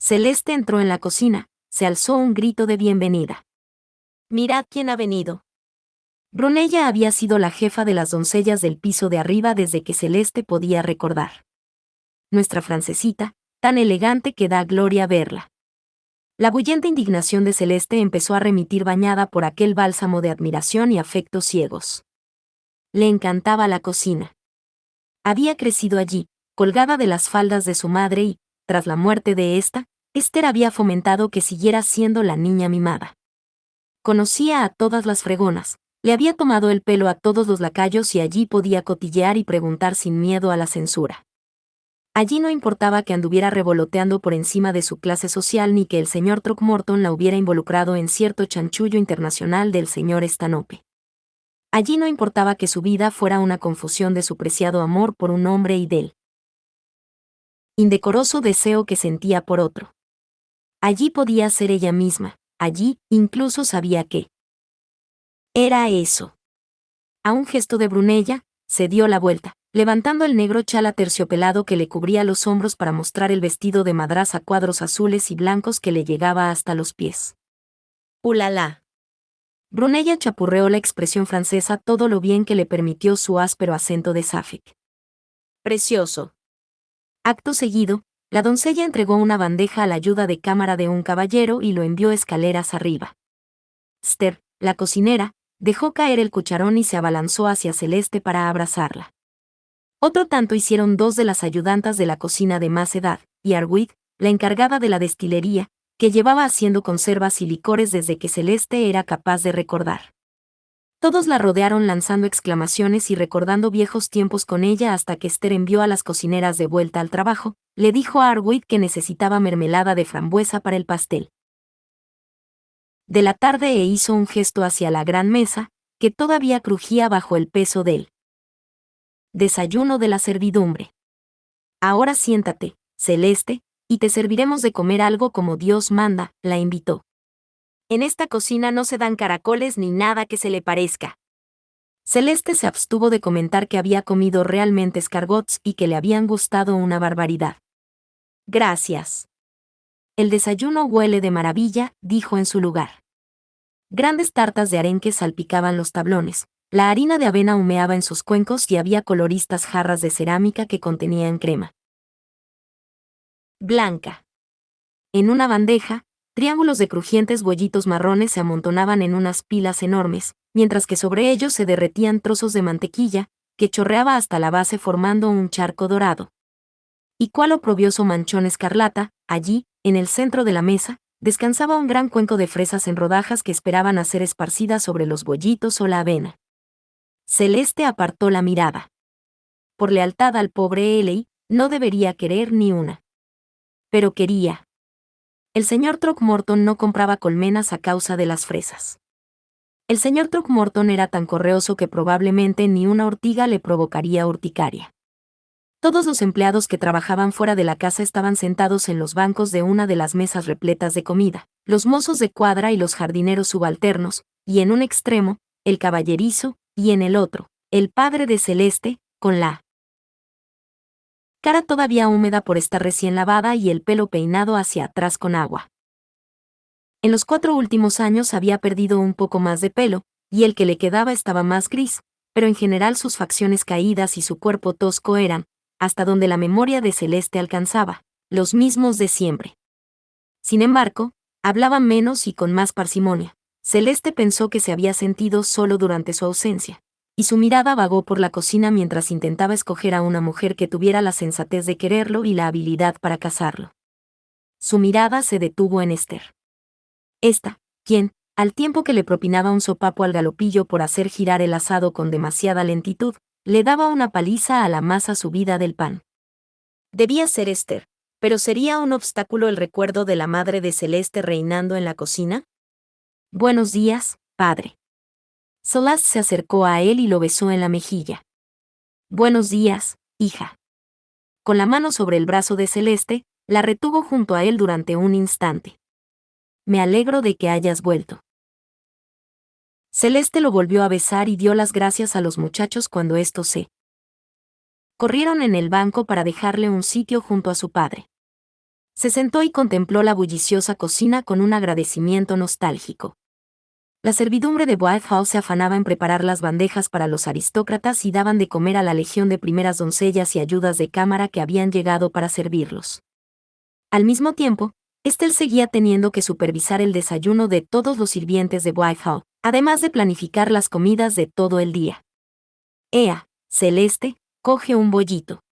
Celeste entró en la cocina, se alzó un grito de bienvenida. «Mirad quién ha venido». Brunella había sido la jefa de las doncellas del piso de arriba desde que Celeste podía recordar. Nuestra francesita, tan elegante que da gloria verla. La bullente indignación de Celeste empezó a remitir bañada por aquel bálsamo de admiración y afectos ciegos. Le encantaba la cocina. Había crecido allí, colgada de las faldas de su madre y, tras la muerte de ésta, Esther había fomentado que siguiera siendo la niña mimada. Conocía a todas las fregonas, le había tomado el pelo a todos los lacayos y allí podía cotillear y preguntar sin miedo a la censura. Allí no importaba que anduviera revoloteando por encima de su clase social ni que el señor Throckmorton la hubiera involucrado en cierto chanchullo internacional del señor Stanhope. Allí no importaba que su vida fuera una confusión de su preciado amor por un hombre y del indecoroso deseo que sentía por otro. Allí podía ser ella misma, allí incluso sabía que era eso. A un gesto de Brunella, se dio la vuelta, levantando el negro chal aterciopelado que le cubría los hombros para mostrar el vestido de madraz a cuadros azules y blancos que le llegaba hasta los pies. ¡Ulala! Brunella chapurreó la expresión francesa todo lo bien que le permitió su áspero acento de Suffolk. ¡Precioso! Acto seguido, la doncella entregó una bandeja a la ayuda de cámara de un caballero y lo envió escaleras arriba. Esther, la cocinera, dejó caer el cucharón y se abalanzó hacia Celeste para abrazarla. Otro tanto hicieron dos de las ayudantas de la cocina de más edad, y Arwid, la encargada de la destilería, que llevaba haciendo conservas y licores desde que Celeste era capaz de recordar. Todos la rodearon lanzando exclamaciones y recordando viejos tiempos con ella hasta que Esther envió a las cocineras de vuelta al trabajo, le dijo a Arwid que necesitaba mermelada de frambuesa para el pastel de la tarde e hizo un gesto hacia la gran mesa, que todavía crujía bajo el peso del desayuno de la servidumbre. «Ahora siéntate, Celeste, y te serviremos de comer algo como Dios manda», la invitó. «En esta cocina no se dan caracoles ni nada que se le parezca». Celeste se abstuvo de comentar que había comido realmente escargots y que le habían gustado una barbaridad. «Gracias. El desayuno huele de maravilla», dijo en su lugar. Grandes tartas de arenque salpicaban los tablones, la harina de avena humeaba en sus cuencos y había coloristas jarras de cerámica que contenían crema blanca. En una bandeja, triángulos de crujientes bollitos marrones se amontonaban en unas pilas enormes, mientras que sobre ellos se derretían trozos de mantequilla, que chorreaba hasta la base formando un charco dorado. Y cuál oprobioso manchón escarlata, allí, en el centro de la mesa, descansaba un gran cuenco de fresas en rodajas que esperaban a ser esparcidas sobre los bollitos o la avena. Celeste apartó la mirada. Por lealtad al pobre Eley, no debería querer ni una. Pero quería. El señor Throckmorton no compraba colmenas a causa de las fresas. El señor Throckmorton era tan correoso que probablemente ni una ortiga le provocaría urticaria. Todos los empleados que trabajaban fuera de la casa estaban sentados en los bancos de una de las mesas repletas de comida, los mozos de cuadra y los jardineros subalternos, y en un extremo, el caballerizo, y en el otro, el padre de Celeste, con la cara todavía húmeda por estar recién lavada y el pelo peinado hacia atrás con agua. En los 4 últimos años había perdido un poco más de pelo, y el que le quedaba estaba más gris, pero en general sus facciones caídas y su cuerpo tosco eran, hasta donde la memoria de Celeste alcanzaba, los mismos de siempre. Sin embargo, hablaba menos y con más parsimonia. Celeste pensó que se había sentido solo durante su ausencia, y su mirada vagó por la cocina mientras intentaba escoger a una mujer que tuviera la sensatez de quererlo y la habilidad para casarlo. Su mirada se detuvo en Esther. Esta, quien, al tiempo que le propinaba un sopapo al galopillo por hacer girar el asado con demasiada lentitud, le daba una paliza a la masa subida del pan. Debía ser Esther, pero ¿sería un obstáculo el recuerdo de la madre de Celeste reinando en la cocina? «Buenos días, padre». Solaz se acercó a él y lo besó en la mejilla. «Buenos días, hija». Con la mano sobre el brazo de Celeste, la retuvo junto a él durante un instante. «Me alegro de que hayas vuelto». Celeste lo volvió a besar y dio las gracias a los muchachos cuando estos se corrieron en el banco para dejarle un sitio junto a su padre. Se sentó y contempló la bulliciosa cocina con un agradecimiento nostálgico. La servidumbre de Whitehall se afanaba en preparar las bandejas para los aristócratas y daban de comer a la legión de primeras doncellas y ayudas de cámara que habían llegado para servirlos. Al mismo tiempo, Estelle seguía teniendo que supervisar el desayuno de todos los sirvientes de Whitehall, además de planificar las comidas de todo el día. Ea, Celeste, coge un bollito.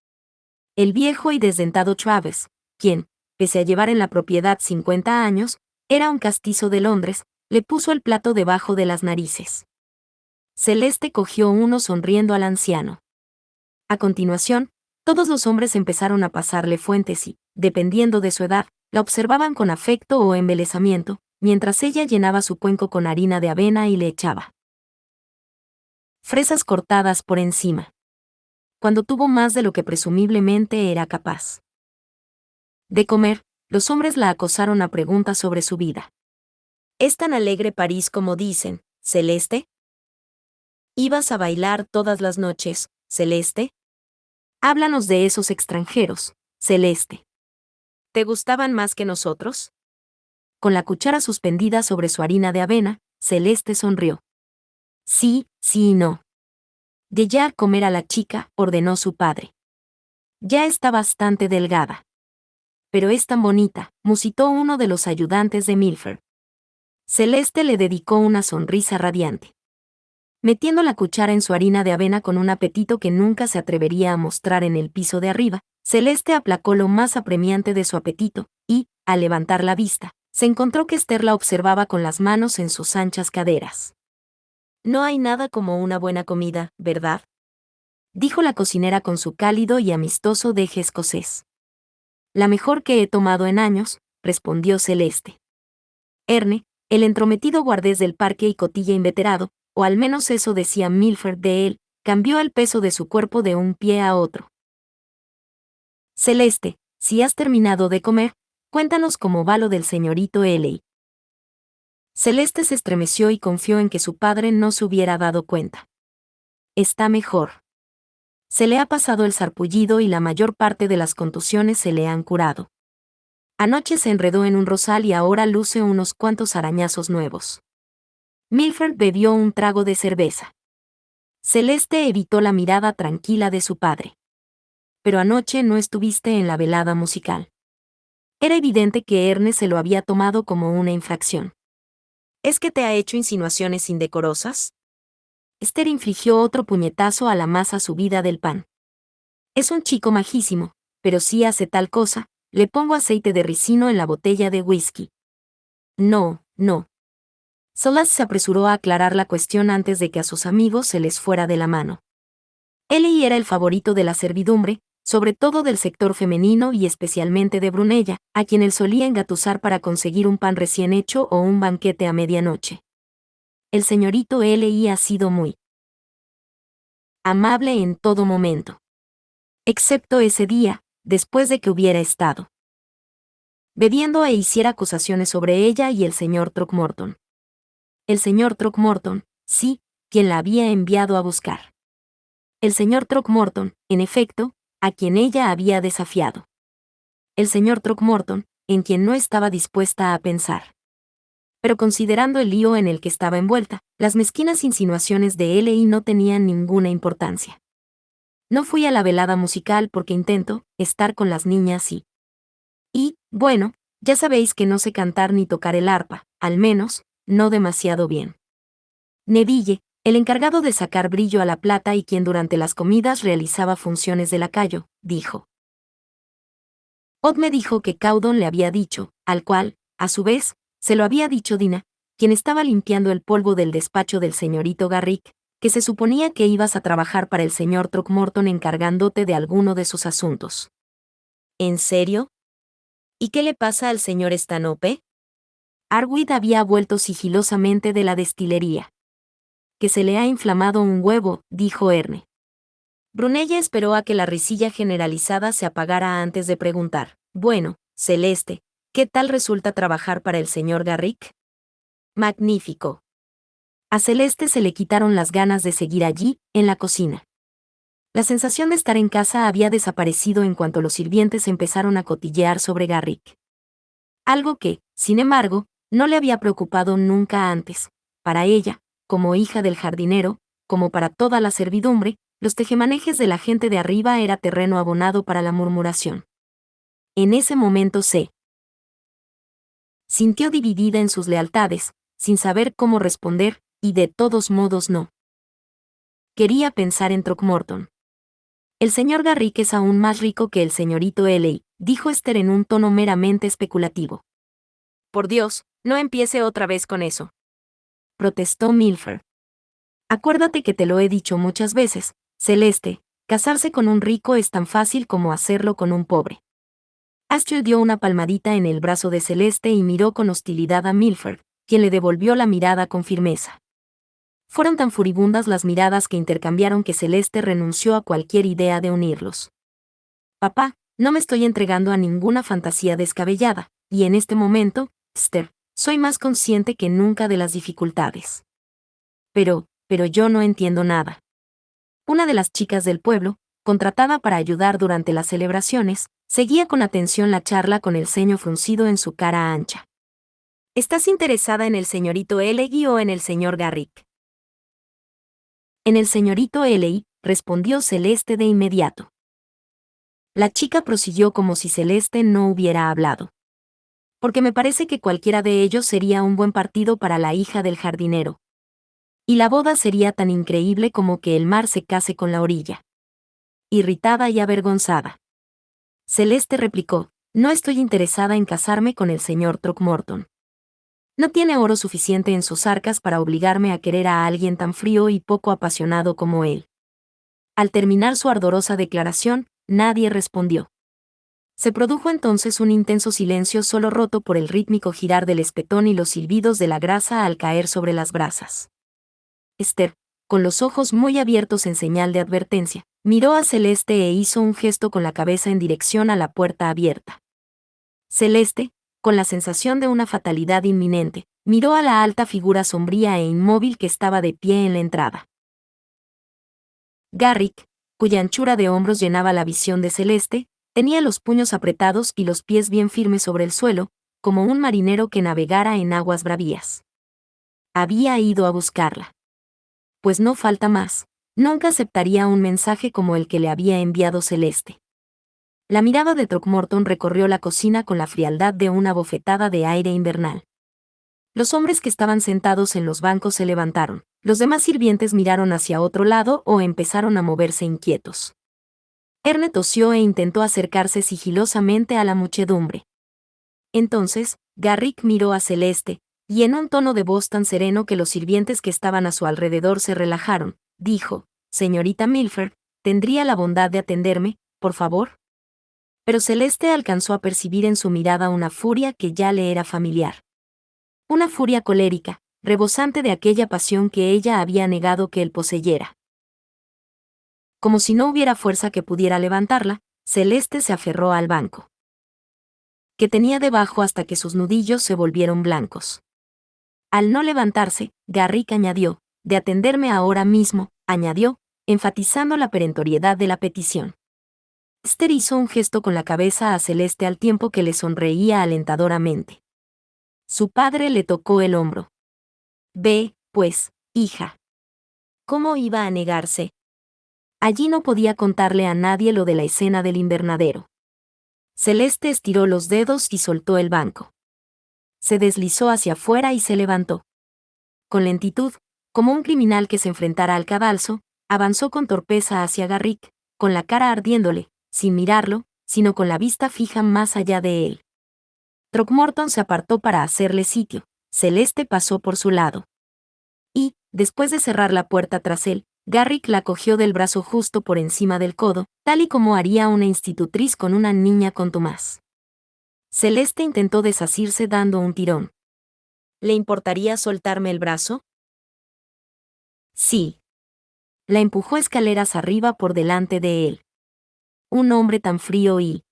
El viejo y desdentado Travis, quien, pese a llevar en la propiedad 50 años, era un castizo de Londres, le puso el plato debajo de las narices. Celeste cogió uno sonriendo al anciano. A continuación, todos los hombres empezaron a pasarle fuentes y, dependiendo de su edad, la observaban con afecto o embelesamiento, mientras ella llenaba su cuenco con harina de avena y le echaba fresas cortadas por encima. Cuando tuvo más de lo que presumiblemente era capaz de comer, los hombres la acosaron a preguntas sobre su vida. ¿Es tan alegre París como dicen, Celeste? ¿Ibas a bailar todas las noches, Celeste? Háblanos de esos extranjeros, Celeste. ¿Te gustaban más que nosotros? Con la cuchara suspendida sobre su harina de avena, Celeste sonrió. Sí, sí y no. De ya comer a la chica, ordenó su padre. Ya está bastante delgada. Pero es tan bonita, musitó uno de los ayudantes de Milford. Celeste le dedicó una sonrisa radiante. Metiendo la cuchara en su harina de avena con un apetito que nunca se atrevería a mostrar en el piso de arriba, Celeste aplacó lo más apremiante de su apetito, y, al levantar la vista, se encontró que Esther la observaba con las manos en sus anchas caderas. No hay nada como una buena comida, ¿verdad? Dijo la cocinera con su cálido y amistoso deje escocés. La mejor que he tomado en años, respondió Celeste. Erne, el entrometido guardés del parque y cotilla inveterado, o al menos eso decía Milford de él, cambió el peso de su cuerpo de un pie a otro. Celeste, si has terminado de comer, cuéntanos cómo va lo del señorito Eley. Celeste se estremeció y confió en que su padre no se hubiera dado cuenta. Está mejor. Se le ha pasado el sarpullido y la mayor parte de las contusiones se le han curado. Anoche se enredó en un rosal y ahora luce unos cuantos arañazos nuevos. Milford bebió un trago de cerveza. Celeste evitó la mirada tranquila de su padre. Pero anoche no estuviste en la velada musical. Era evidente que Ernest se lo había tomado como una infracción. ¿Es que te ha hecho insinuaciones indecorosas? Esther infligió otro puñetazo a la masa subida del pan. Es un chico majísimo, pero si hace tal cosa, le pongo aceite de ricino en la botella de whisky. No, no. Solas se apresuró a aclarar la cuestión antes de que a sus amigos se les fuera de la mano. Eley era el favorito de la servidumbre, sobre todo del sector femenino y especialmente de Brunella, a quien él solía engatusar para conseguir un pan recién hecho o un banquete a medianoche. El señorito Eley ha sido muy amable en todo momento. Excepto ese día, después de que hubiera estado bebiendo e hiciera acusaciones sobre ella y el señor Throckmorton. El señor Throckmorton, sí, quien la había enviado a buscar. El señor Throckmorton, en efecto, a quien ella había desafiado. El señor Throckmorton, en quien no estaba dispuesta a pensar. Pero considerando el lío en el que estaba envuelta, las mezquinas insinuaciones de Eley no tenían ninguna importancia. No fui a la velada musical porque intento estar con las niñas y, bueno, ya sabéis que no sé cantar ni tocar el arpa, al menos, no demasiado bien. Neville, el encargado de sacar brillo a la plata y quien durante las comidas realizaba funciones de lacayo, dijo. Odd me dijo que Caudon le había dicho, al cual, a su vez, se lo había dicho Dina, quien estaba limpiando el polvo del despacho del señorito Garrick, que se suponía que ibas a trabajar para el señor Throckmorton encargándote de alguno de sus asuntos. ¿En serio? ¿Y qué le pasa al señor Stanhope? Arwydd había vuelto sigilosamente de la destilería. Que se le ha inflamado un huevo, dijo Erne. Brunella esperó a que la risilla generalizada se apagara antes de preguntar, bueno, Celeste, ¿qué tal resulta trabajar para el señor Garrick? Magnífico. A Celeste se le quitaron las ganas de seguir allí, en la cocina. La sensación de estar en casa había desaparecido en cuanto los sirvientes empezaron a cotillear sobre Garrick. Algo que, sin embargo, no le había preocupado nunca antes. Para ella, como hija del jardinero, como para toda la servidumbre, los tejemanejes de la gente de arriba era terreno abonado para la murmuración. En ese momento se sintió dividida en sus lealtades, sin saber cómo responder, y de todos modos no quería pensar en Throckmorton. El señor Garrick es aún más rico que el señorito Eley, dijo Esther en un tono meramente especulativo. Por Dios, no empiece otra vez con eso, protestó Milford. Acuérdate que te lo he dicho muchas veces, Celeste, casarse con un rico es tan fácil como hacerlo con un pobre. Astrid dio una palmadita en el brazo de Celeste y miró con hostilidad a Milford, quien le devolvió la mirada con firmeza. Fueron tan furibundas las miradas que intercambiaron que Celeste renunció a cualquier idea de unirlos. Papá, no me estoy entregando a ninguna fantasía descabellada, y en este momento, Esther, soy más consciente que nunca de las dificultades. Pero yo no entiendo nada. Una de las chicas del pueblo, contratada para ayudar durante las celebraciones, seguía con atención la charla con el ceño fruncido en su cara ancha. ¿Estás interesada en el señorito Eley o en el señor Garrick? En el señorito Eley, respondió Celeste de inmediato. La chica prosiguió como si Celeste no hubiera hablado. Porque me parece que cualquiera de ellos sería un buen partido para la hija del jardinero. Y la boda sería tan increíble como que el mar se case con la orilla. Irritada y avergonzada, Celeste replicó, no estoy interesada en casarme con el señor Throckmorton. No tiene oro suficiente en sus arcas para obligarme a querer a alguien tan frío y poco apasionado como él. Al terminar su ardorosa declaración, nadie respondió. Se produjo entonces un intenso silencio solo roto por el rítmico girar del espetón y los silbidos de la grasa al caer sobre las brasas. Esther, con los ojos muy abiertos en señal de advertencia, miró a Celeste e hizo un gesto con la cabeza en dirección a la puerta abierta. Celeste, con la sensación de una fatalidad inminente, miró a la alta figura sombría e inmóvil que estaba de pie en la entrada. Garrick, cuya anchura de hombros llenaba la visión de Celeste, tenía los puños apretados y los pies bien firmes sobre el suelo, como un marinero que navegara en aguas bravías. Había ido a buscarla. Pues no falta más, nunca aceptaría un mensaje como el que le había enviado Celeste. La mirada de Throckmorton recorrió la cocina con la frialdad de una bofetada de aire invernal. Los hombres que estaban sentados en los bancos se levantaron, los demás sirvientes miraron hacia otro lado o empezaron a moverse inquietos. Erne tosió e intentó acercarse sigilosamente a la muchedumbre. Entonces, Garrick miró a Celeste, y en un tono de voz tan sereno que los sirvientes que estaban a su alrededor se relajaron, dijo, «Señorita Milford, ¿tendría la bondad de atenderme, por favor?» Pero Celeste alcanzó a percibir en su mirada una furia que ya le era familiar. Una furia colérica, rebosante de aquella pasión que ella había negado que él poseyera. Como si no hubiera fuerza que pudiera levantarla, Celeste se aferró al banco que tenía debajo hasta que sus nudillos se volvieron blancos. Al no levantarse, Garrick añadió, «De atenderme ahora mismo», añadió, enfatizando la perentoriedad de la petición. Esther hizo un gesto con la cabeza a Celeste al tiempo que le sonreía alentadoramente. Su padre le tocó el hombro. «Ve, pues, hija». ¿Cómo iba a negarse? Allí no podía contarle a nadie lo de la escena del invernadero. Celeste estiró los dedos y soltó el banco. Se deslizó hacia afuera y se levantó. Con lentitud, como un criminal que se enfrentara al cadalso, avanzó con torpeza hacia Garrick, con la cara ardiéndole, sin mirarlo, sino con la vista fija más allá de él. Throckmorton se apartó para hacerle sitio, Celeste pasó por su lado. Y, después de cerrar la puerta tras él, Garrick la cogió del brazo justo por encima del codo, tal y como haría una institutriz con una niña contumaz. Celeste intentó desasirse dando un tirón. ¿Le importaría soltarme el brazo? Sí. La empujó escaleras arriba por delante de él. Un hombre tan frío y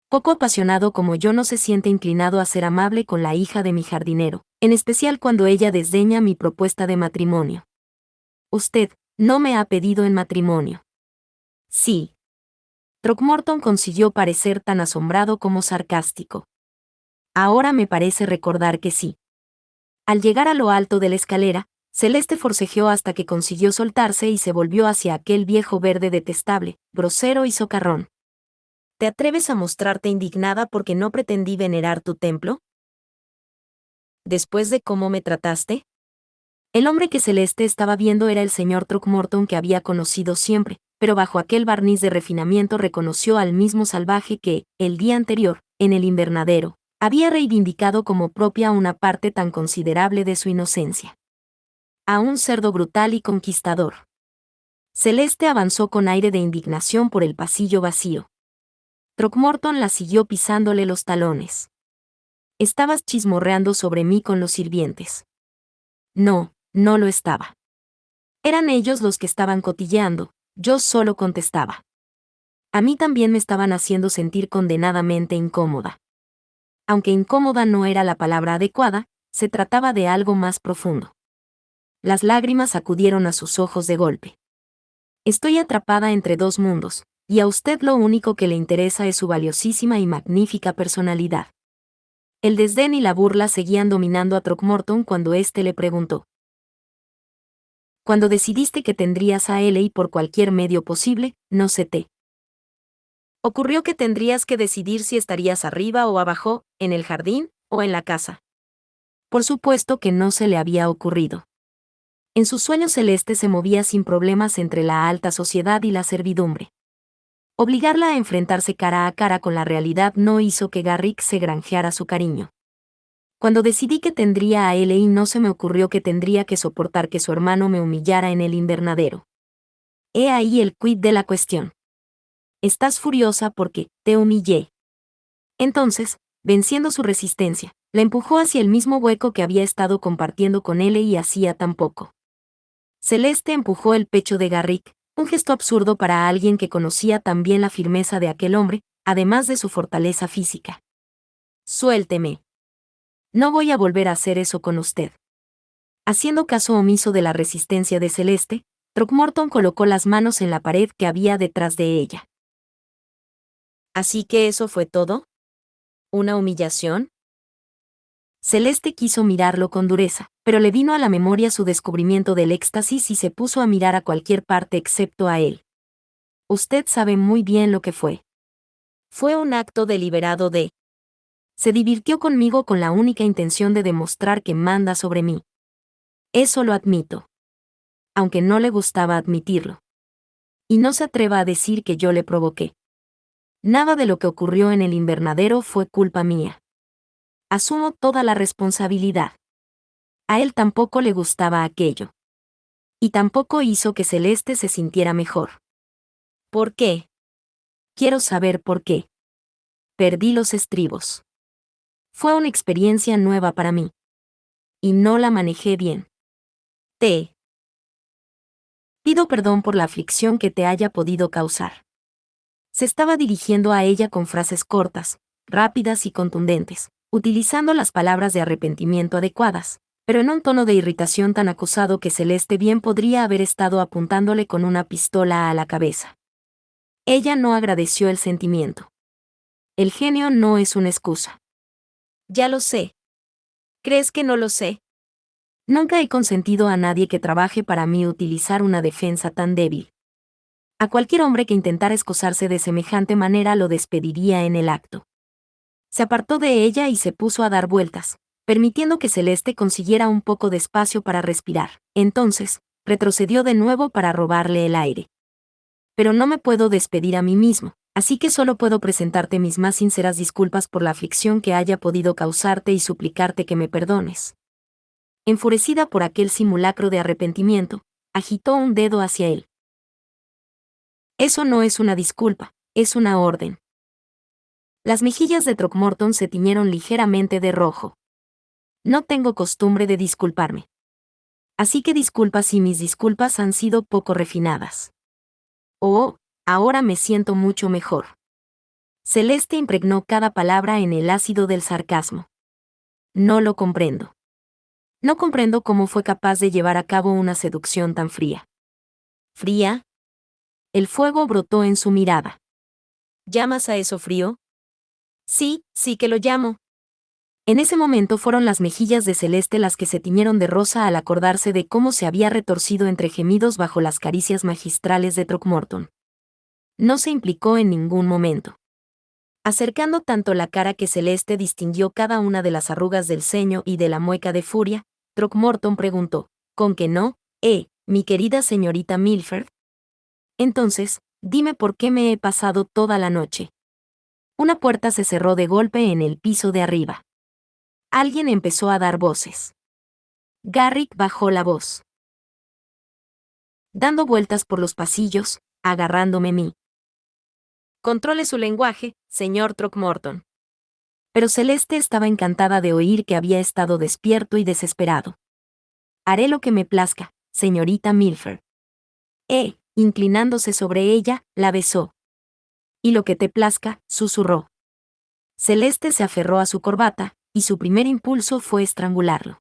poco apasionado como yo no se siente inclinado a ser amable con la hija de mi jardinero, en especial cuando ella desdeña mi propuesta de matrimonio. Usted no me ha pedido en matrimonio. Sí. Throckmorton consiguió parecer tan asombrado como sarcástico. Ahora me parece recordar que sí. Al llegar a lo alto de la escalera, Celeste forcejeó hasta que consiguió soltarse y se volvió hacia aquel viejo verde detestable, grosero y socarrón. ¿Te atreves a mostrarte indignada porque no pretendí venerar tu templo? ¿Después de cómo me trataste? El hombre que Celeste estaba viendo era el señor Throckmorton que había conocido siempre, pero bajo aquel barniz de refinamiento reconoció al mismo salvaje que, el día anterior, en el invernadero, había reivindicado como propia una parte tan considerable de su inocencia. A un cerdo brutal y conquistador. Celeste avanzó con aire de indignación por el pasillo vacío. Throckmorton la siguió pisándole los talones. Estabas chismorreando sobre mí con los sirvientes. No, no lo estaba. Eran ellos los que estaban cotilleando, yo solo contestaba. A mí también me estaban haciendo sentir condenadamente incómoda. Aunque incómoda no era la palabra adecuada, se trataba de algo más profundo. Las lágrimas acudieron a sus ojos de golpe. Estoy atrapada entre dos mundos, y a usted lo único que le interesa es su valiosísima y magnífica personalidad. El desdén y la burla seguían dominando a Throckmorton cuando éste le preguntó. Cuando decidiste que tendrías a Ellie por cualquier medio posible, no se te ocurrió que tendrías que decidir si estarías arriba o abajo, en el jardín o en la casa. Por supuesto que no se le había ocurrido. En sus sueños Celeste se movía sin problemas entre la alta sociedad y la servidumbre. Obligarla a enfrentarse cara a cara con la realidad no hizo que Garrick se granjeara su cariño. Cuando decidí que tendría a Ellie no se me ocurrió que tendría que soportar que su hermano me humillara en el invernadero. He ahí el quid de la cuestión. Estás furiosa porque te humillé. Entonces, venciendo su resistencia, la empujó hacia el mismo hueco que había estado compartiendo con Ellie y hacía tan poco. Celeste empujó el pecho de Garrick, un gesto absurdo para alguien que conocía tan bien la firmeza de aquel hombre, además de su fortaleza física. Suélteme. No voy a volver a hacer eso con usted. Haciendo caso omiso de la resistencia de Celeste, Throckmorton colocó las manos en la pared que había detrás de ella. ¿Así que eso fue todo? ¿Una humillación? Celeste quiso mirarlo con dureza, pero le vino a la memoria su descubrimiento del éxtasis y se puso a mirar a cualquier parte excepto a él. Usted sabe muy bien lo que fue. Fue un acto deliberado de... Se divirtió conmigo con la única intención de demostrar que manda sobre mí. Eso lo admito. Aunque no le gustaba admitirlo. Y no se atreva a decir que yo le provoqué. Nada de lo que ocurrió en el invernadero fue culpa mía. Asumo toda la responsabilidad. A él tampoco le gustaba aquello. Y tampoco hizo que Celeste se sintiera mejor. ¿Por qué? Quiero saber por qué. Perdí los estribos. Fue una experiencia nueva para mí. Y no la manejé bien. Te pido perdón por la aflicción que te haya podido causar. Se estaba dirigiendo a ella con frases cortas, rápidas y contundentes, utilizando las palabras de arrepentimiento adecuadas, pero en un tono de irritación tan acusado que Celeste bien podría haber estado apuntándole con una pistola a la cabeza. Ella no agradeció el sentimiento. El genio no es una excusa. Ya lo sé. ¿Crees que no lo sé? Nunca he consentido a nadie que trabaje para mí utilizar una defensa tan débil. A cualquier hombre que intentara excusarse de semejante manera lo despediría en el acto. Se apartó de ella y se puso a dar vueltas, permitiendo que Celeste consiguiera un poco de espacio para respirar. Entonces, retrocedió de nuevo para robarle el aire. Pero no me puedo despedir a mí mismo, así que solo puedo presentarte mis más sinceras disculpas por la aflicción que haya podido causarte y suplicarte que me perdones. Enfurecida por aquel simulacro de arrepentimiento, agitó un dedo hacia él. Eso no es una disculpa, es una orden. Las mejillas de Throckmorton se tiñeron ligeramente de rojo. No tengo costumbre de disculparme. Así que disculpa si mis disculpas han sido poco refinadas. Oh, ahora me siento mucho mejor. Celeste impregnó cada palabra en el ácido del sarcasmo. No lo comprendo. No comprendo cómo fue capaz de llevar a cabo una seducción tan fría. ¿Fría? el fuego brotó en su mirada. ¿Llamas a eso frío? Sí, sí que lo llamo. En ese momento fueron las mejillas de Celeste las que se tiñeron de rosa al acordarse de cómo se había retorcido entre gemidos bajo las caricias magistrales de Throckmorton. No se implicó en ningún momento. Acercando tanto la cara que Celeste distinguió cada una de las arrugas del ceño y de la mueca de furia, Throckmorton preguntó, ¿con que no, mi querida señorita Milford? Entonces, dime por qué me he pasado toda la noche. Una puerta se cerró de golpe en el piso de arriba. Alguien empezó a dar voces. Garrick bajó la voz. Dando vueltas por los pasillos, agarrándome mí. Controle su lenguaje, señor Throckmorton. Pero Celeste estaba encantada de oír que había estado despierto y desesperado. Haré lo que me plazca, señorita Milford. Inclinándose sobre ella, la besó. Y lo que te plazca, susurró. Celeste se aferró a su corbata, y su primer impulso fue estrangularlo.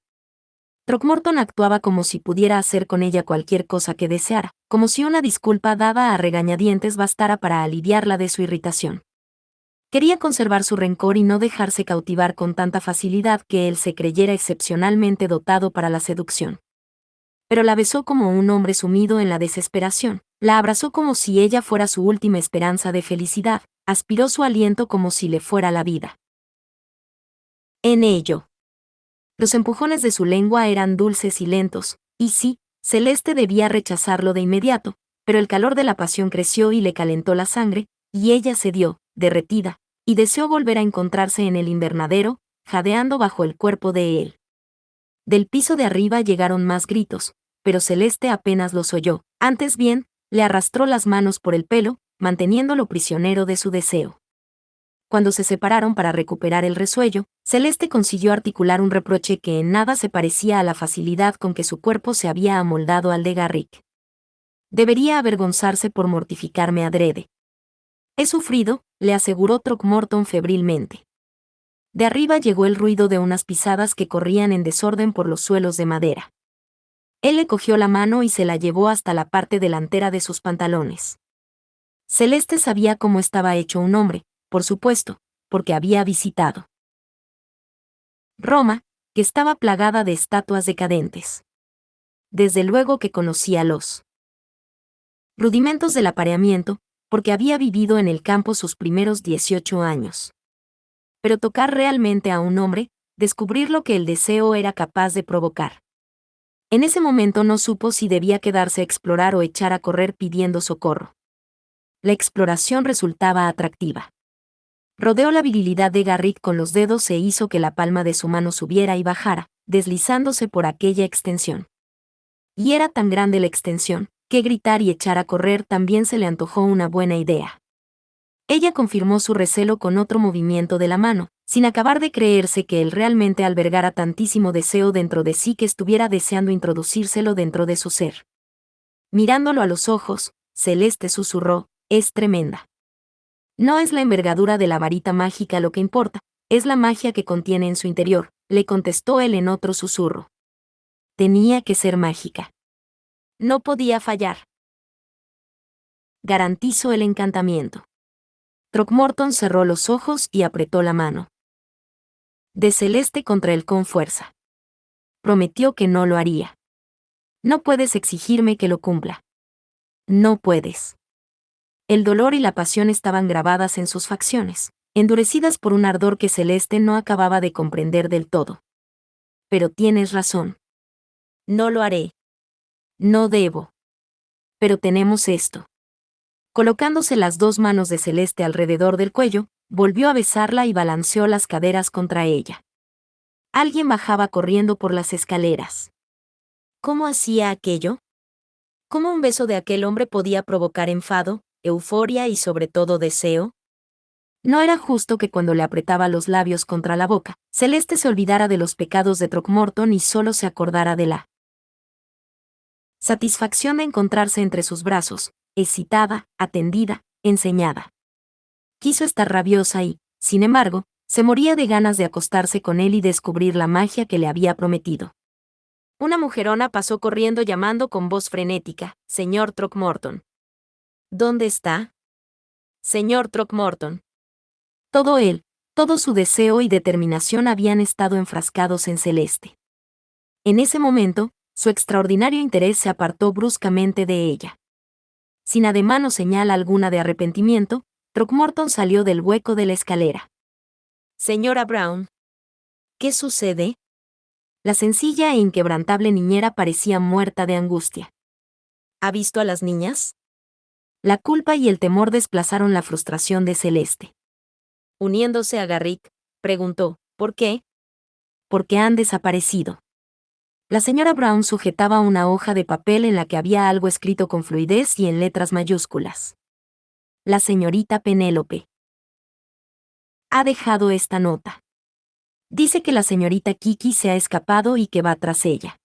Throckmorton actuaba como si pudiera hacer con ella cualquier cosa que deseara, como si una disculpa dada a regañadientes bastara para aliviarla de su irritación. Quería conservar su rencor y no dejarse cautivar con tanta facilidad que él se creyera excepcionalmente dotado para la seducción. Pero la besó como un hombre sumido en la desesperación, la abrazó como si ella fuera su última esperanza de felicidad, aspiró su aliento como si le fuera la vida. En ello. Los empujones de su lengua eran dulces y lentos, y sí, Celeste debía rechazarlo de inmediato, pero el calor de la pasión creció y le calentó la sangre, y ella cedió, derretida, y deseó volver a encontrarse en el invernadero, jadeando bajo el cuerpo de él. Del piso de arriba llegaron más gritos, pero Celeste apenas los oyó, antes bien, le arrastró las manos por el pelo, manteniéndolo prisionero de su deseo. Cuando se separaron para recuperar el resuello, Celeste consiguió articular un reproche que en nada se parecía a la facilidad con que su cuerpo se había amoldado al de Garrick. Debería avergonzarse por mortificarme adrede. He sufrido, le aseguró Throckmorton febrilmente. De arriba llegó el ruido de unas pisadas que corrían en desorden por los suelos de madera. Él le cogió la mano y se la llevó hasta la parte delantera de sus pantalones. Celeste sabía cómo estaba hecho un hombre, por supuesto, porque había visitado Roma, que estaba plagada de estatuas decadentes. Desde luego que conocía los rudimentos del apareamiento, porque había vivido en el campo sus primeros 18 años. Pero tocar realmente a un hombre, descubrir lo que el deseo era capaz de provocar. En ese momento no supo si debía quedarse a explorar o echar a correr pidiendo socorro. La exploración resultaba atractiva. Rodeó la virilidad de Garrick con los dedos e hizo que la palma de su mano subiera y bajara, deslizándose por aquella extensión. Y era tan grande la extensión, que gritar y echar a correr también se le antojó una buena idea. Ella confirmó su recelo con otro movimiento de la mano, sin acabar de creerse que él realmente albergara tantísimo deseo dentro de sí que estuviera deseando introducírselo dentro de su ser. Mirándolo a los ojos, Celeste susurró, es tremenda. No es la envergadura de la varita mágica lo que importa, es la magia que contiene en su interior, le contestó él en otro susurro. Tenía que ser mágica. No podía fallar. Garantizo el encantamiento. Throckmorton cerró los ojos y apretó la mano de Celeste contra él con fuerza. Prometió que no lo haría. No puedes exigirme que lo cumpla. No puedes. El dolor y la pasión estaban grabadas en sus facciones, endurecidas por un ardor que Celeste no acababa de comprender del todo. Pero tienes razón. No lo haré. No debo. Pero tenemos esto. Colocándose las dos manos de Celeste alrededor del cuello, volvió a besarla y balanceó las caderas contra ella. Alguien bajaba corriendo por las escaleras. ¿Cómo hacía aquello? ¿Cómo un beso de aquel hombre podía provocar enfado, euforia y sobre todo deseo? No era justo que cuando le apretaba los labios contra la boca, Celeste se olvidara de los pecados de Throckmorton y solo se acordara de la satisfacción de encontrarse entre sus brazos, excitada, atendida, enseñada. Quiso estar rabiosa y, sin embargo, se moría de ganas de acostarse con él y descubrir la magia que le había prometido. Una mujerona pasó corriendo llamando con voz frenética, «Señor Throckmorton». ¿Dónde está? Señor Throckmorton. Todo él, todo su deseo y determinación habían estado enfrascados en Celeste. En ese momento, su extraordinario interés se apartó bruscamente de ella. Sin ademán o señal alguna de arrepentimiento, Throckmorton salió del hueco de la escalera. Señora Brown. ¿Qué sucede? La sencilla e inquebrantable niñera parecía muerta de angustia. ¿Ha visto a las niñas? La culpa y el temor desplazaron la frustración de Celeste. Uniéndose a Garrick, preguntó, ¿por qué? Porque han desaparecido. La señora Brown sujetaba una hoja de papel en la que había algo escrito con fluidez y en letras mayúsculas. La señorita Penélope ha dejado esta nota. Dice que la señorita Kiki se ha escapado y que va tras ella.